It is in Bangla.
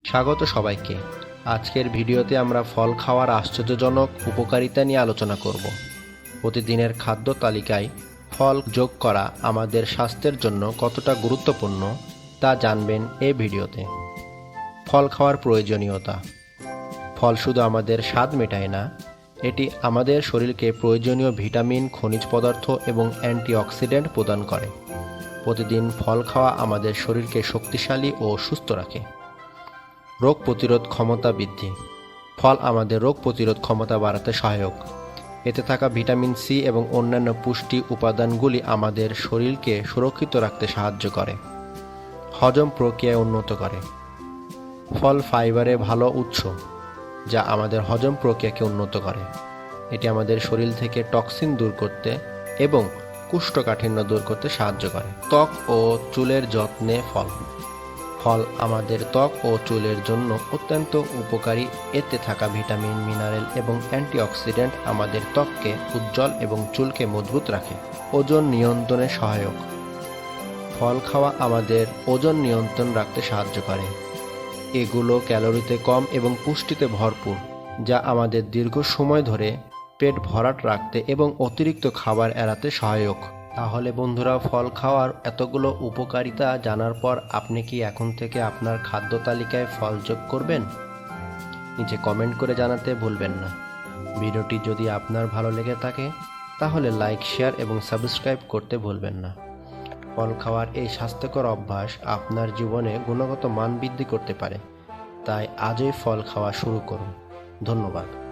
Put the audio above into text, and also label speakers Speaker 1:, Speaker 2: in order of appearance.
Speaker 1: স্বাগত সবাইকে। আজকের ভিডিওতে আমরা ফল খাওয়ার আশ্চর্যজনক উপকারিতা নিয়ে আলোচনা করব। প্রতিদিনের খাদ্য তালিকায় ফল যোগ করা আমাদের স্বাস্থ্যের জন্য কতটা গুরুত্বপূর্ণ তা জানবেন এই ভিডিওতে। ফল খাওয়ার প্রয়োজনীয়তা। ফল শুধু আমাদের স্বাদ মেটায় না, এটি আমাদের শরীরকে প্রয়োজনীয় ভিটামিন, খনিজ পদার্থ এবং অ্যান্টিঅক্সিডেন্ট প্রদান করে। প্রতিদিন ফল খাওয়া আমাদের শরীরকে শক্তিশালী ও সুস্থ রাখে। রোগ প্রতিরোধ ক্ষমতা বৃদ্ধি। ফল আমাদের রোগ প্রতিরোধ ক্ষমতা বাড়াতে সহায়ক। এতে থাকা ভিটামিন সি এবং অন্যান্য পুষ্টি উপাদানগুলি আমাদের শরীরকে সুরক্ষিত রাখতে সাহায্য করে। হজম প্রক্রিয়া উন্নত করে। ফল ফাইবারের ভালো উৎস, যা আমাদের হজম প্রক্রিয়াকে উন্নত করে। এটি আমাদের শরীর থেকে টক্সিন দূর করতে এবং কোষ্ঠকাঠিন্য দূর করতে সাহায্য করে। ত্বক ও চুলের যত্নে ফল। ফল আমাদের ত্বক ও চুলের জন্য অত্যন্ত উপকারী। এতে থাকা ভিটামিন, মিনারেল এবং অ্যান্টিঅক্সিডেন্ট আমাদের ত্বককে উজ্জ্বল এবং চুলকে মজবুত রাখে। ওজন নিয়ন্ত্রণে সহায়ক। ফল খাওয়া আমাদের ওজন নিয়ন্ত্রণ রাখতে সাহায্য করে। এগুলো ক্যালোরিতে কম এবং পুষ্টিতে ভরপুর, যা আমাদের দীর্ঘ সময় ধরে পেট ভরাট রাখতে এবং অতিরিক্ত খাবার এড়াতে সহায়ক। তাহলে বন্ধুরা, ফল খাওয়ার এতগুলো উপকারিতা জানার পর আপনি কি এখন থেকে আপনার খাদ্য তালিকায় ফল যোগ করবেন? নিচে কমেন্ট করে জানাতে ভুলবেন না। ভিডিওটি যদি আপনার ভালো লেগে থাকে তাহলে লাইক, শেয়ার এবং সাবস্ক্রাইব করতে ভুলবেন না। ফল খাওয়ার এই স্বাস্থ্যকর অভ্যাস আপনার জীবনে গুণগত মান বৃদ্ধি করতে পারে, তাই আজই ফল খাওয়া শুরু করুন। ধন্যবাদ।